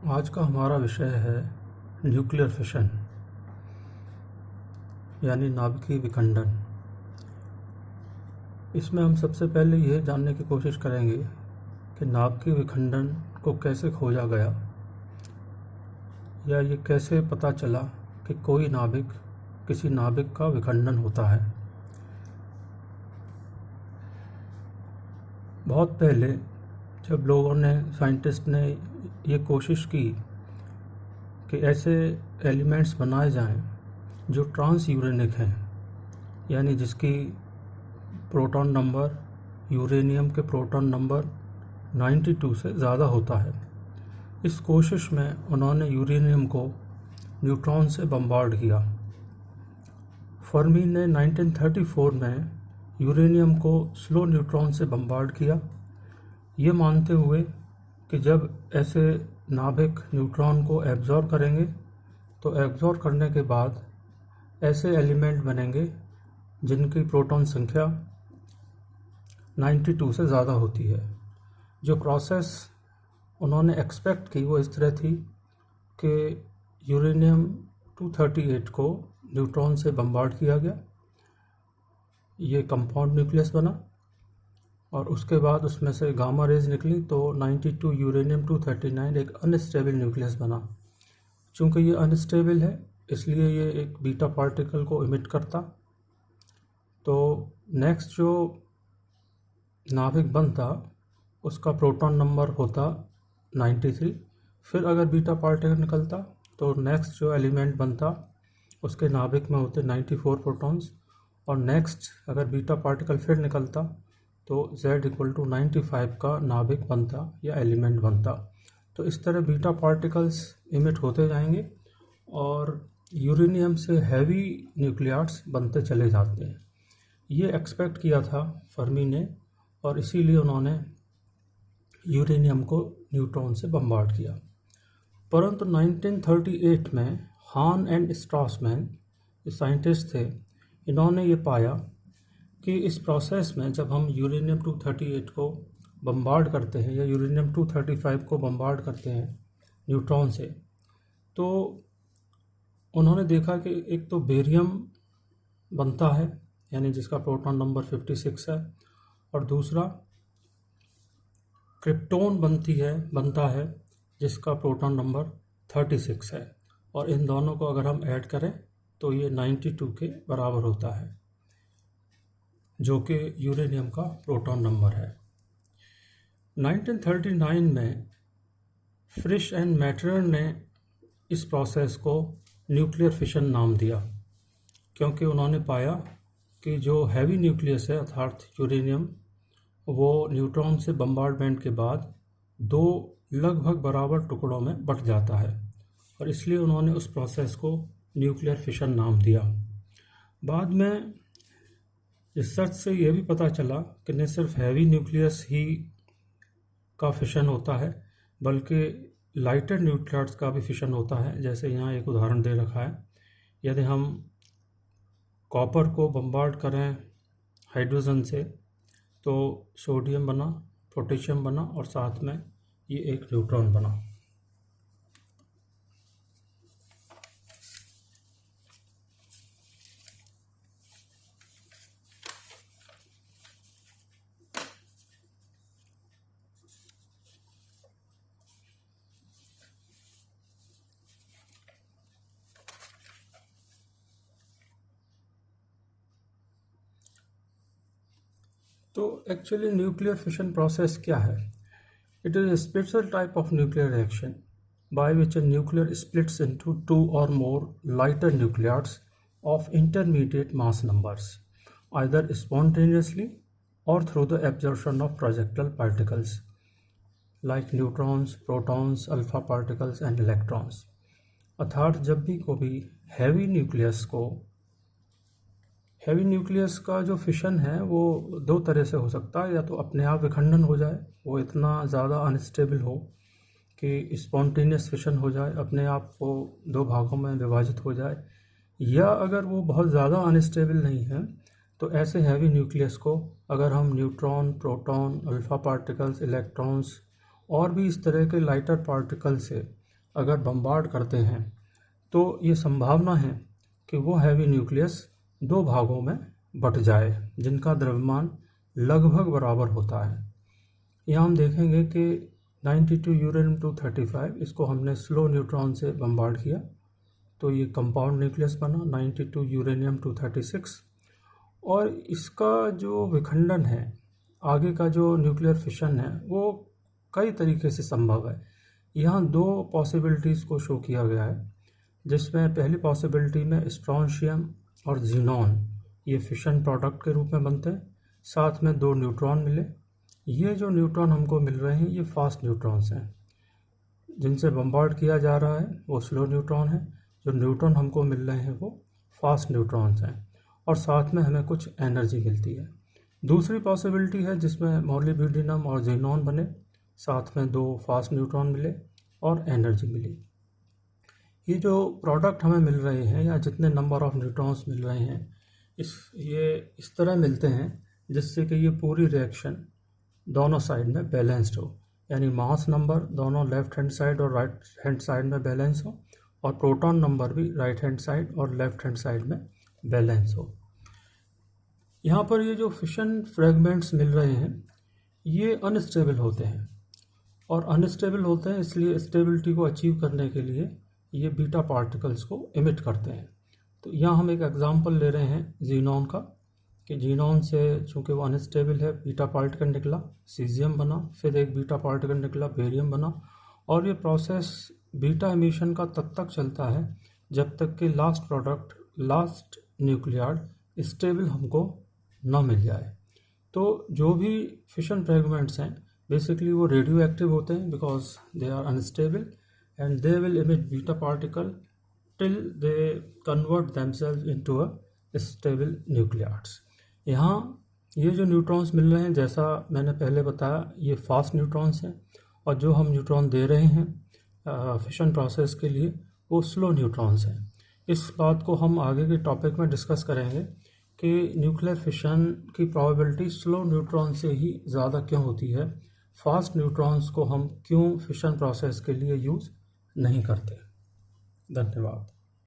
आज का हमारा विषय है न्यूक्लियर फिशन यानी नाभिकीय विखंडन। इसमें हम सबसे पहले यह जानने की कोशिश करेंगे कि नाभिकीय विखंडन को कैसे खोजा गया या ये कैसे पता चला कि कोई नाभिक किसी नाभिक का विखंडन होता है। बहुत पहले जब लोगों ने साइंटिस्ट ने ये कोशिश की कि ऐसे एलिमेंट्स बनाए जाएं जो ट्रांस यूरेनिक हैं, यानी जिसकी प्रोटॉन नंबर यूरेनियम के प्रोटॉन नंबर 92 से ज़्यादा होता है। इस कोशिश में उन्होंने यूरेनियम को न्यूट्रॉन से बम्बार्ड किया। फर्मी ने 1934 में यूरेनियम को स्लो न्यूट्रॉन से बम्बार्ड किया, ये मानते हुए कि जब ऐसे नाभिक न्यूट्रॉन को एब्जॉर्ब करेंगे तो एब्जॉर्ब करने के बाद ऐसे एलिमेंट बनेंगे जिनकी प्रोटॉन संख्या 92 से ज़्यादा होती है। जो प्रोसेस उन्होंने एक्सपेक्ट की वो इस तरह थी कि यूरेनियम 238 को न्यूट्रॉन से बम्बार्ड किया गया, ये कंपाउंड न्यूक्लियस बना और उसके बाद उसमें से गामा रेज निकली तो 92 यूरेनियम 239 एक अनस्टेबल न्यूक्लियस बना। चूँकि ये अनस्टेबल है इसलिए ये एक बीटा पार्टिकल को इमिट करता। तो नेक्स्ट जो नाभिक बनता उसका प्रोटॉन नंबर होता 93। फिर अगर बीटा पार्टिकल निकलता तो नेक्स्ट जो एलिमेंट बनता उसके नाभिक में होते 94 प्रोटॉन्स, और नेक्स्ट अगर बीटा पार्टिकल फिर निकलता तो Z=95 का नाभिक बनता या एलिमेंट बनता। तो इस तरह बीटा पार्टिकल्स इमिट होते जाएंगे और यूरेनियम से हैवी न्यूक्लियार्ड्स बनते चले जाते हैं। ये एक्सपेक्ट किया था फर्मी ने और इसीलिए उन्होंने यूरेनियम को न्यूट्रॉन से बम्बार्ड किया। परंतु 1938 में हान एंड स्ट्रासमैन जो साइंटिस्ट थे, इन्होंने ये पाया कि इस प्रोसेस में जब हम यूरेनियम 238 को बम्बार्ड करते हैं या यूरेनियम 235 को बम्बार्ड करते हैं न्यूट्रॉन से, तो उन्होंने देखा कि एक तो बेरियम बनता है यानी जिसका प्रोटॉन नंबर 56 है, और दूसरा क्रिप्टोन बनता है जिसका प्रोटॉन नंबर 36 है, और इन दोनों को अगर हम ऐड करें तो ये 92 के बराबर होता है जो कि यूरेनियम का प्रोटॉन नंबर है। 1939 में फ्रिश एंड मैटरर ने इस प्रोसेस को न्यूक्लियर फिशन नाम दिया, क्योंकि उन्होंने पाया कि जो हैवी न्यूक्लियस है अर्थात यूरेनियम, वो न्यूट्रॉन से बम्बार्डमेंट के बाद दो लगभग बराबर टुकड़ों में बंट जाता है, और इसलिए उन्होंने उस प्रोसेस को न्यूक्लियर फिशन नाम दिया। बाद में रिसर्च से यह भी पता चला कि न सिर्फ हैवी न्यूक्लियस ही का फिशन होता है बल्कि लाइटर न्यूक्लियर्स का भी फिशन होता है। जैसे यहाँ एक उदाहरण दे रखा है, यदि हम कॉपर को बम्बार्ड करें हाइड्रोजन से तो सोडियम बना, पोटेशियम बना और साथ में ये एक न्यूट्रॉन बना। तो एक्चुअली न्यूक्लियर फिशन प्रोसेस क्या है? It is a special type of nuclear reaction by which a nuclear splits into two or more lighter nuclides of intermediate mass numbers, either spontaneously or through the absorption of projectile particles like neutrons, protons, alpha particles and electrons। अर्थात जब भी कोई heavy nucleus का जो fission है वो दो तरह से हो सकता है, या तो अपने आप विखंडन हो जाए, वो इतना ज़्यादा अनस्टेबल हो कि स्पॉन्टेनियस फिशन हो जाए, अपने आप को दो भागों में विभाजित हो जाए, या अगर वो बहुत ज़्यादा अनस्टेबल नहीं है तो ऐसे हैवी न्यूक्लियस को अगर हम neutron, proton, alpha particles, electrons और भी इस तरह के लाइटर पार्टिकल से अगर बम्बार्ड करते हैं तो ये संभावना है कि वो हैवी न्यूक्लियस दो भागों में बट जाए जिनका द्रव्यमान लगभग बराबर होता है। यहाँ हम देखेंगे कि 92 यूरेनियम 235 इसको हमने स्लो न्यूट्रॉन से बम्बार्ड किया तो ये कंपाउंड न्यूक्लियस बना 92 यूरेनियम 236, और इसका जो विखंडन है, आगे का जो न्यूक्लियर फिशन है, वो कई तरीके से संभव है। यहाँ दो पॉसिबिलिटीज़ को शो किया गया है, जिसमें पहली पॉसिबिलिटी में स्ट्रॉन्शियम और जीनॉन ये फिशन प्रोडक्ट के रूप में बनते हैं, साथ में दो न्यूट्रॉन मिले। ये जो न्यूट्रॉन हमको मिल रहे हैं ये फास्ट न्यूट्रॉन्स हैं, जिनसे बम्बार्ड किया जा रहा है वो स्लो न्यूट्रॉन है। जो न्यूट्रॉन हमको मिल रहे हैं वो फास्ट न्यूट्रॉन्स हैं, और साथ में हमें कुछ एनर्जी मिलती है। दूसरी पॉसिबिलिटी है जिसमें मोलिब्डेनम और जीनॉन बने, साथ में दो फास्ट न्यूट्रॉन मिले और एनर्जी मिली। ये जो प्रोडक्ट हमें मिल रहे हैं या जितने नंबर ऑफ न्यूट्रॉन्स मिल रहे हैं ये इस तरह मिलते हैं जिससे कि ये पूरी रिएक्शन दोनों साइड में बैलेंस्ड हो, यानी मास नंबर दोनों लेफ्ट हैंड साइड और राइट हैंड साइड में बैलेंस हो, और प्रोटॉन नंबर भी राइट हैंड साइड और लेफ्ट हैंड साइड में बैलेंस हो। यहाँ पर ये जो फिशन फ्रेगमेंट्स मिल रहे हैं ये अनस्टेबल होते हैं, और अनस्टेबल होते हैं इसलिए स्टेबिलिटी को अचीव करने के लिए ये बीटा पार्टिकल्स को इमिट करते हैं। तो यहाँ हम एक एग्जांपल ले रहे हैं जीनॉन का, कि जीनॉन से चूँकि वो अनस्टेबल है बीटा पार्टिकल निकला, सीजियम बना, फिर एक बीटा पार्टिकल निकला, बेरियम बना, और ये प्रोसेस बीटा एमिशन का तब तक चलता है जब तक कि last product, last nuclide stable हमको न मिल जाए। तो जो भी फिशन फ्रेगमेंट्स हैं बेसिकली वो रेडियो एक्टिव होते हैं because they are unstable and they will emit beta particle till they convert themselves into a stable nuclides. यहाँ ये जो न्यूट्रॉन्स मिल रहे हैं, जैसा मैंने पहले बताया, ये फास्ट न्यूट्रॉन्स हैं, और जो हम न्यूट्रॉन दे रहे हैं फिशन प्रोसेस के लिए वो स्लो न्यूट्रॉन्स हैं। इस बात को हम आगे के टॉपिक में डिस्कस करेंगे कि न्यूक्लियर फिशन की प्रोबेबिलिटी स्लो न्यूट्रॉन से ही ज़्यादा क्यों होती है, फास्ट न्यूट्रॉन्स को हम क्यों फिशन प्रोसेस के लिए यूज़ नहीं करते। धन्यवाद।